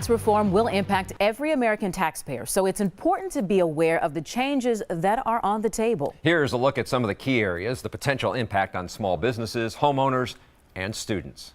Tax reform will impact every American taxpayer, so it's important to be aware of the changes that are on the table. Here's a look at some of the key areas, the potential impact on small businesses, homeowners, and students.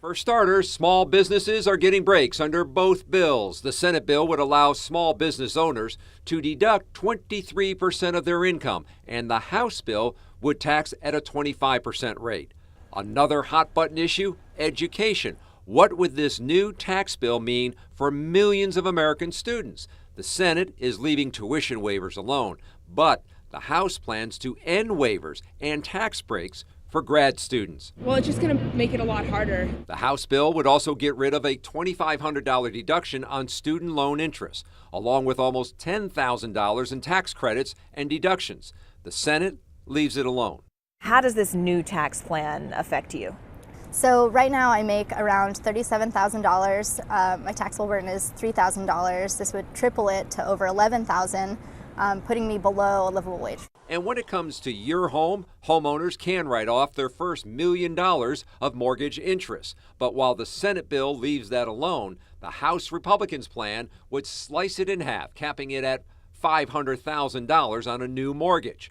For starters, small businesses are getting breaks under both bills. The Senate bill would allow small business owners to deduct 23% of their income, and the House bill would tax at a 25% rate. Another hot button issue, education. What would this new tax bill mean for millions of American students? The Senate is leaving tuition waivers alone, but the House plans to end waivers and tax breaks for grad students. Well, it's just going to make it a lot harder. The House bill would also get rid of a $2,500 deduction on student loan interest, along with almost $10,000 in tax credits and deductions. The Senate leaves it alone. How does this new tax plan affect you? So right now I make around $37,000. My taxable burden is $3,000. This would triple it to over $11,000, putting me below a livable wage. And when it comes to your home, homeowners can write off their first $1 million of mortgage interest. But while the Senate bill leaves that alone, the House Republicans' plan would slice it in half, capping it at $500,000 on a new mortgage.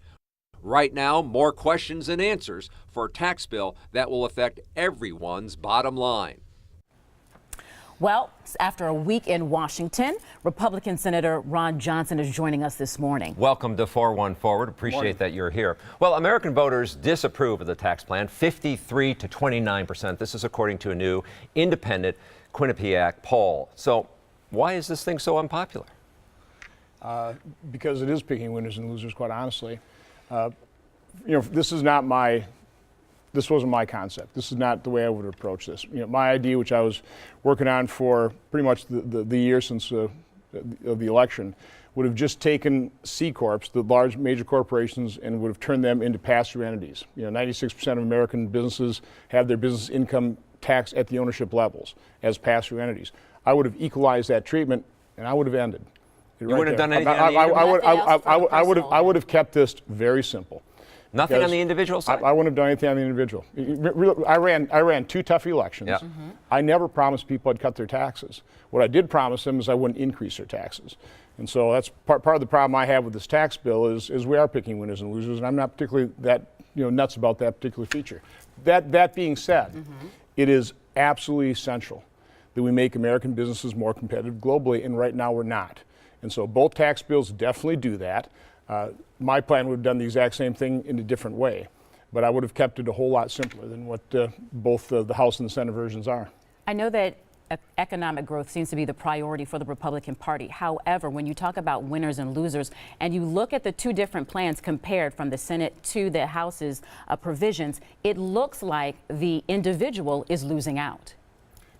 Right now, more questions than answers for a tax bill that will affect everyone's bottom line. Well, after a week in Washington, Republican Senator Ron Johnson is joining us this morning. Welcome to 4-1 Forward. Appreciate that you're here. Well, American voters disapprove of the tax plan, 53 to 29%. This is according to a new independent Quinnipiac poll. So why is this thing so unpopular? Because it is picking winners and losers, quite honestly. This wasn't my concept. This is not the way I would approach this. My idea, which I was working on for pretty much the year since of the election, would have just taken C Corps, the large major corporations, and would have turned them into pass-through entities. 96% of American businesses have their business income taxed at the ownership levels as pass-through entities. I would have equalized that treatment, and I would have ended. You wouldn't have done anything I would have kept this very simple. Nothing on the individual side? I wouldn't have done anything on the individual. I ran two tough elections. Yeah. I never promised people I'd cut their taxes. What I did promise them is I wouldn't increase their taxes. And so that's part of the problem I have with this tax bill is we are picking winners and losers, and I'm not particularly that nuts about that particular feature. That being said, it is absolutely essential that we make American businesses more competitive globally, and right now we're not. And so both tax bills definitely do that. My plan would have done the exact same thing in a different way, but I would have kept it a whole lot simpler than what both the House and the Senate versions are. I know that economic growth seems to be the priority for the Republican Party. However, when you talk about winners and losers and you look at the two different plans compared from the Senate to the House's provisions, it looks like the individual is losing out.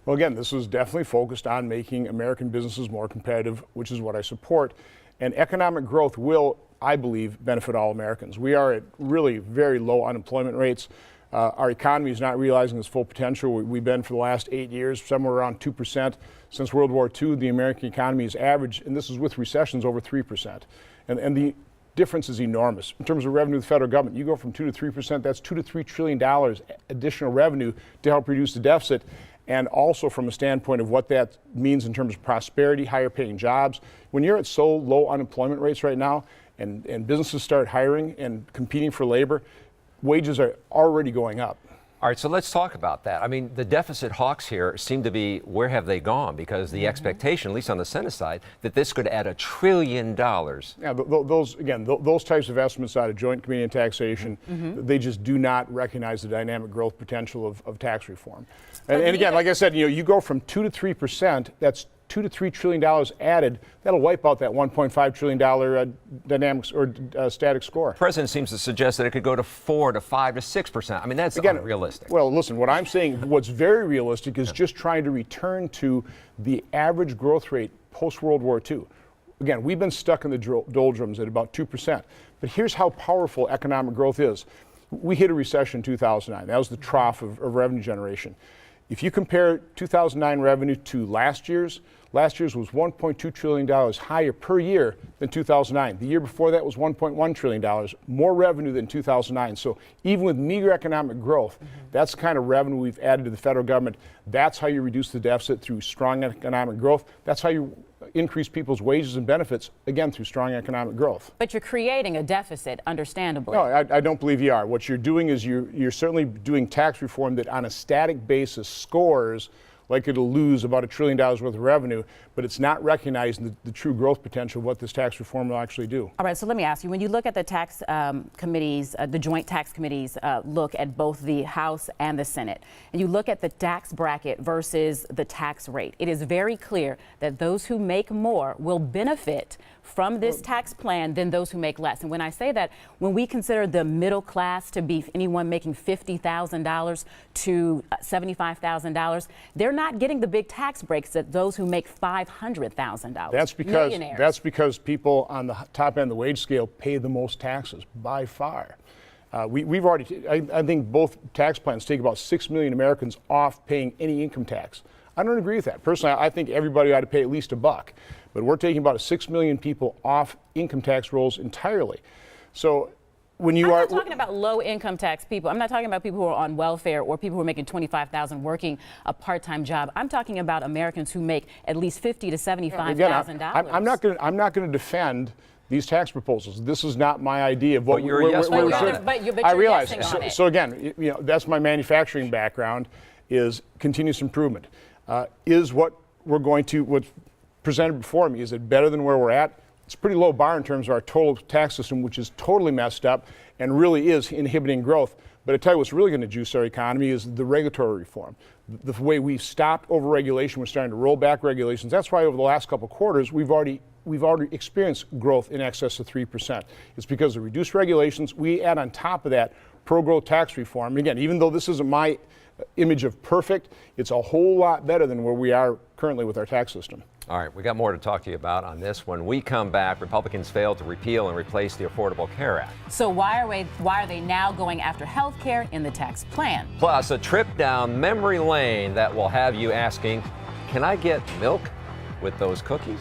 Well, again, this was definitely focused on making American businesses more competitive, which is what I support. And economic growth will, I believe, benefit all Americans. We are at really very low unemployment rates. Our economy is not realizing its full potential. We've been for the last 8 years, somewhere around 2%. Since World War II, the American economy has averaged, and this is with recessions, over 3%. And the difference is enormous. In terms of revenue of the federal government, you go from 2 to 3%, that's $2 to $3 trillion additional revenue to help reduce the deficit. And also from a standpoint of what that means in terms of prosperity, higher paying jobs. When you're at so low unemployment rates right now and businesses start hiring and competing for labor, wages are already going up. All right, so let's talk about that. I mean, the deficit hawks here seem to be, where have they gone? Because the expectation, at least on the Senate side, that this could add $1 trillion. Yeah, those types of estimates out of Joint Committee on Taxation, they just do not recognize the dynamic growth potential of tax reform. And again, like I said, you go from 2 to 3%, that's $2 to $3 trillion added. That'll wipe out that $1.5 trillion dynamics or static score. The president seems to suggest that it could go to 4 to 5 to 6%. I mean, that's unrealistic. Well, listen, what I'm saying, what's very realistic is just trying to return to the average growth rate post-World War II. Again, we've been stuck in the doldrums at about 2%. But here's how powerful economic growth is. We hit a recession in 2009. That was the trough of revenue generation. If you compare 2009 revenue to last year's was $1.2 trillion higher per year than 2009. The year before that was $1.1 trillion, more revenue than 2009. So even with meager economic growth, that's the kind of revenue we've added to the federal government. That's how you reduce the deficit, through strong economic growth. That's how you increase people's wages and benefits, again, through strong economic growth. But you're creating a deficit, understandably. No, I don't believe you are. What you're doing is you're certainly doing tax reform that on a static basis scores like it'll lose about $1 trillion worth of revenue, but it's not recognizing the true growth potential of what this tax reform will actually do. All right, so let me ask you, when you look at the tax committees, the joint tax committees look at both the House and the Senate, and you look at the tax bracket versus the tax rate, it is very clear that those who make more will benefit from this tax plan than those who make less. And when I say that, when we consider the middle class to be anyone making $50,000 to $75,000, they're not getting the big tax breaks that those who make $500,000. That's because people on the top end of the wage scale pay the most taxes by far. We've already, I think both tax plans take about 6 million Americans off paying any income tax. I don't agree with that. Personally, I think everybody ought to pay at least $1. But we're taking about 6 million people off income tax rolls entirely. So when you I'm not talking about low income tax people. I'm not talking about people who are on welfare or people who are making $25,000 working a part-time job. I'm talking about Americans who make at least $50,000 to $75,000. I'm not going to defend these tax proposals. This is not my idea of what But you're a yes vote on it. But you're I realize. guessing on it. So again, that's my manufacturing background, is continuous improvement. Is what we're going to, what's presented before me, is it better than where we're at? It's a pretty low bar in terms of our total tax system, which is totally messed up and really is inhibiting growth. But I tell you what's really going to juice our economy is the regulatory reform. The way we've stopped overregulation, we're starting to roll back regulations. That's why over the last couple of quarters, we've already experienced growth in excess of 3%. It's because of reduced regulations. We add on top of that pro-growth tax reform. Again, even though this isn't my image of perfect, it's a whole lot better than where we are currently with our tax system. All right, we got more to talk to you about on this. When we come back, Republicans failed to repeal and replace the Affordable Care Act. So why are they now going after health care in the tax plan? Plus, a trip down memory lane that will have you asking, can I get milk with those cookies?